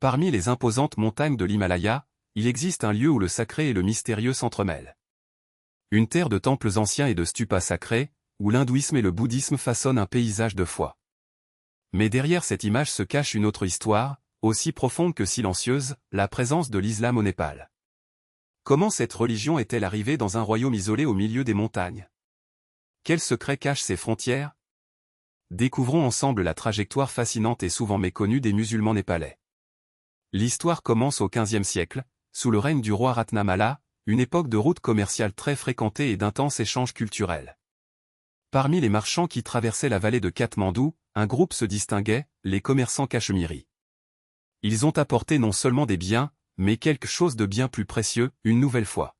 Parmi les imposantes montagnes de l'Himalaya, il existe un lieu où le sacré et le mystérieux s'entremêlent. Une terre de temples anciens et de stupas sacrés, où l'hindouisme et le bouddhisme façonnent un paysage de foi. Mais derrière cette image se cache une autre histoire, aussi profonde que silencieuse, la présence de l'islam au Népal. Comment cette religion est-elle arrivée dans un royaume isolé au milieu des montagnes? Quels secrets cachent ses frontières? Découvrons ensemble la trajectoire fascinante et souvent méconnue des musulmans népalais. L'histoire commence au XVe siècle, sous le règne du roi Ratnamala, une époque de routes commerciales très fréquentée et d'intenses échanges culturels. Parmi les marchands qui traversaient la vallée de Katmandou, un groupe se distinguait, les commerçants cachemiris. Ils ont apporté non seulement des biens, mais quelque chose de bien plus précieux, une nouvelle foi.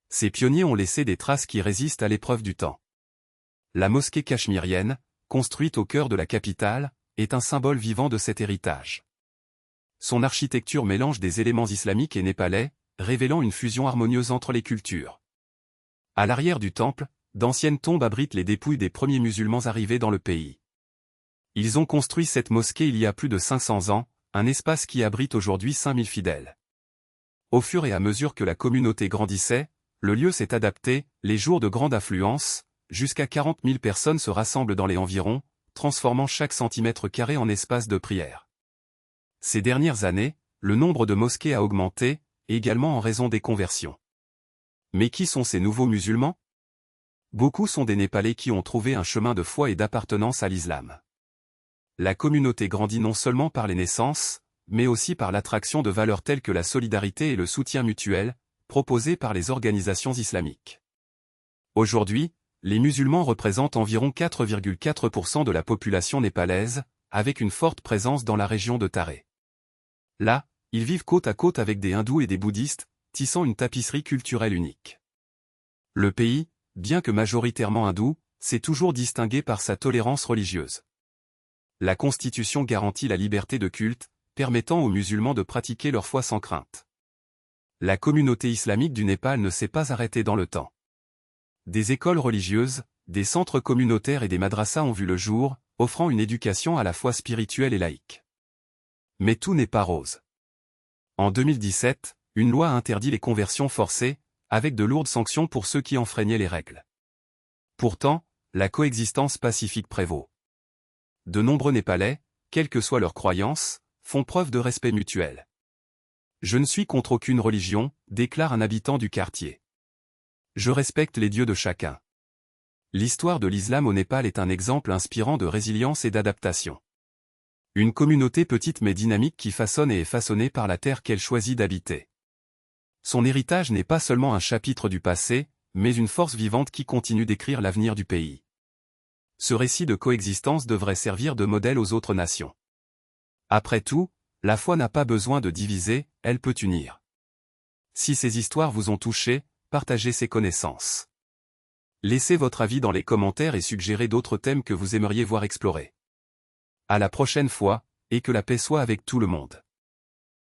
Ces pionniers ont laissé des traces qui résistent à l'épreuve du temps. La mosquée cachemirienne, construite au cœur de la capitale, est un symbole vivant de cet héritage. Son architecture mélange des éléments islamiques et népalais, révélant une fusion harmonieuse entre les cultures. À l'arrière du temple, d'anciennes tombes abritent les dépouilles des premiers musulmans arrivés dans le pays. Ils ont construit cette mosquée il y a plus de 500 ans, un espace qui abrite aujourd'hui 5000 fidèles. Au fur et à mesure que la communauté grandissait, le lieu s'est adapté, les jours de grande affluence, jusqu'à 40 000 personnes se rassemblent dans les environs, transformant chaque centimètre carré en espace de prière. Ces dernières années, le nombre de mosquées a augmenté, également en raison des conversions. Mais qui sont ces nouveaux musulmans? Beaucoup sont des Népalais qui ont trouvé un chemin de foi et d'appartenance à l'islam. La communauté grandit non seulement par les naissances, mais aussi par l'attraction de valeurs telles que la solidarité et le soutien mutuel, proposés par les organisations islamiques. Aujourd'hui, les musulmans représentent environ 4,4% de la population népalaise, avec une forte présence dans la région de Taré. Là, ils vivent côte à côte avec des hindous et des bouddhistes, tissant une tapisserie culturelle unique. Le pays, bien que majoritairement hindou, s'est toujours distingué par sa tolérance religieuse. La Constitution garantit la liberté de culte, permettant aux musulmans de pratiquer leur foi sans crainte. La communauté islamique du Népal ne s'est pas arrêtée dans le temps. Des écoles religieuses, des centres communautaires et des madrasas ont vu le jour, offrant une éducation à la fois spirituelle et laïque. Mais tout n'est pas rose. En 2017, une loi a interdit les conversions forcées, avec de lourdes sanctions pour ceux qui enfreignaient les règles. Pourtant, la coexistence pacifique prévaut. De nombreux Népalais, quelles que soient leurs croyances, font preuve de respect mutuel. Je ne suis contre aucune religion, déclare un habitant du quartier. Je respecte les dieux de chacun. L'histoire de l'islam au Népal est un exemple inspirant de résilience et d'adaptation. Une communauté petite mais dynamique qui façonne et est façonnée par la terre qu'elle choisit d'habiter. Son héritage n'est pas seulement un chapitre du passé, mais une force vivante qui continue d'écrire l'avenir du pays. Ce récit de coexistence devrait servir de modèle aux autres nations. Après tout, la foi n'a pas besoin de diviser, elle peut unir. Si ces histoires vous ont touché, partagez ces connaissances. Laissez votre avis dans les commentaires et suggérez d'autres thèmes que vous aimeriez voir explorés. À la prochaine fois, et que la paix soit avec tout le monde.